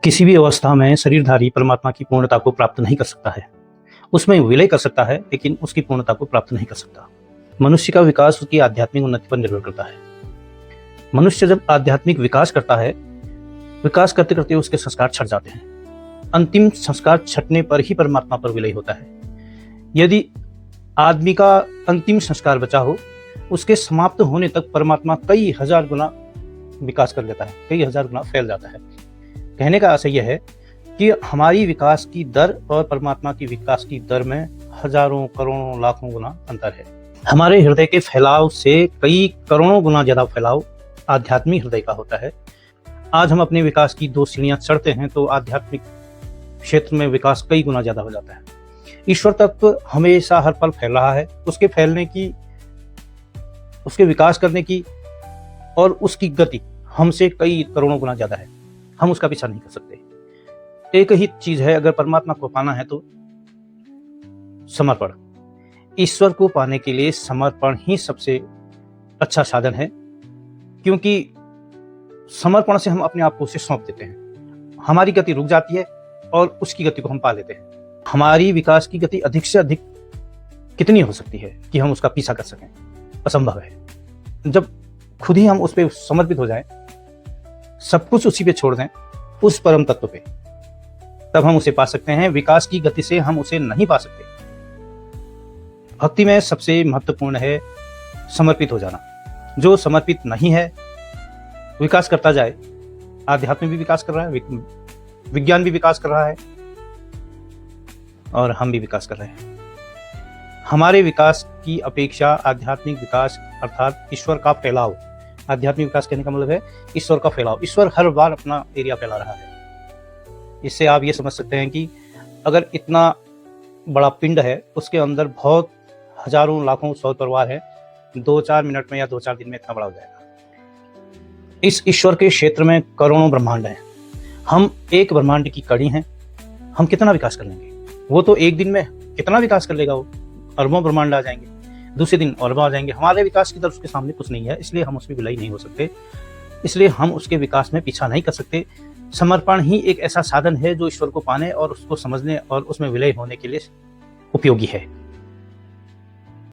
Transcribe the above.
किसी भी अवस्था में शरीरधारी परमात्मा की पूर्णता को प्राप्त नहीं कर सकता है। उसमें विलय कर सकता है, लेकिन उसकी पूर्णता को प्राप्त नहीं कर सकता। मनुष्य का विकास उसकी आध्यात्मिक उन्नति पर निर्भर करता है। मनुष्य जब आध्यात्मिक विकास करता है, विकास करते करते उसके संस्कार छट जाते हैं। अंतिम संस्कार छटने पर ही परमात्मा पर विलय होता है। यदि आदमी का अंतिम संस्कार बचा हो, उसके समाप्त होने तक परमात्मा कई हजार गुना विकास कर लेता है, कई हजार गुना फैल जाता है। कहने का आशय यह है कि हमारी विकास की दर और परमात्मा की विकास की दर में हजारों करोड़ों लाखों गुना अंतर है। हमारे हृदय के फैलाव से कई करोड़ों गुना ज्यादा फैलाव आध्यात्मिक हृदय का होता है। आज हम अपने विकास की 2 सीढ़ियां चढ़ते हैं तो आध्यात्मिक क्षेत्र में विकास कई गुना ज्यादा हो जाता है। ईश्वर तत्व हमेशा हर पल फैल रहा है। उसके फैलने की, उसके विकास करने की और उसकी गति हमसे कई करोड़ों गुना ज्यादा है। हम उसका पीछा नहीं कर सकते। एक ही चीज है, अगर परमात्मा को पाना है तो समर्पण। ईश्वर को पाने के लिए समर्पण ही सबसे अच्छा साधन है, क्योंकि समर्पण से हम अपने आप को उसे सौंप देते हैं। हमारी गति रुक जाती है और उसकी गति को हम पा लेते हैं। हमारी विकास की गति अधिक से अधिक कितनी हो सकती है कि हम उसका पीछा कर सकें? असंभव है। जब खुद ही हम उस पर समर्पित हो जाएं, सब कुछ उसी पे छोड़ दें, उस परम तत्व पे, तब हम उसे पा सकते हैं। विकास की गति से हम उसे नहीं पा सकते। भक्ति में सबसे महत्वपूर्ण है समर्पित हो जाना। जो समर्पित नहीं है, विकास करता जाए, आध्यात्म भी विकास कर रहा है, विज्ञान भी विकास कर रहा है और हम भी विकास कर रहे हैं। हमारे विकास की अपेक्षा आध्यात्मिक विकास अर्थात ईश्वर का फैलाव, आध्यात्मिक विकास कहने का मतलब है ईश्वर का फैलाव। ईश्वर हर बार अपना एरिया फैला रहा है। इससे आप ये समझ सकते हैं कि अगर इतना बड़ा पिंड है, उसके अंदर बहुत हजारों लाखों सौ परिवार है, 2-4 मिनट में या 2-4 दिन में इतना बड़ा हो जाएगा। इस ईश्वर के क्षेत्र में करोड़ों ब्रह्मांड हैं। हम एक ब्रह्मांड की कड़ी हैं। हम कितना विकास कर लेंगे? वो तो एक दिन में कितना विकास कर लेगा, वो अरबों ब्रह्मांड आ जाएंगे, दूसरे दिन अरबों आ जाएंगे। हमारे विकास की तरफ उसके सामने कुछ नहीं है, इसलिए हम उसमें विलय नहीं हो सकते। इसलिए हम उसके विकास में पीछा नहीं कर सकते। समर्पण ही एक ऐसा साधन है जो ईश्वर को पाने और उसको समझने और उसमें विलय होने के लिए उपयोगी है।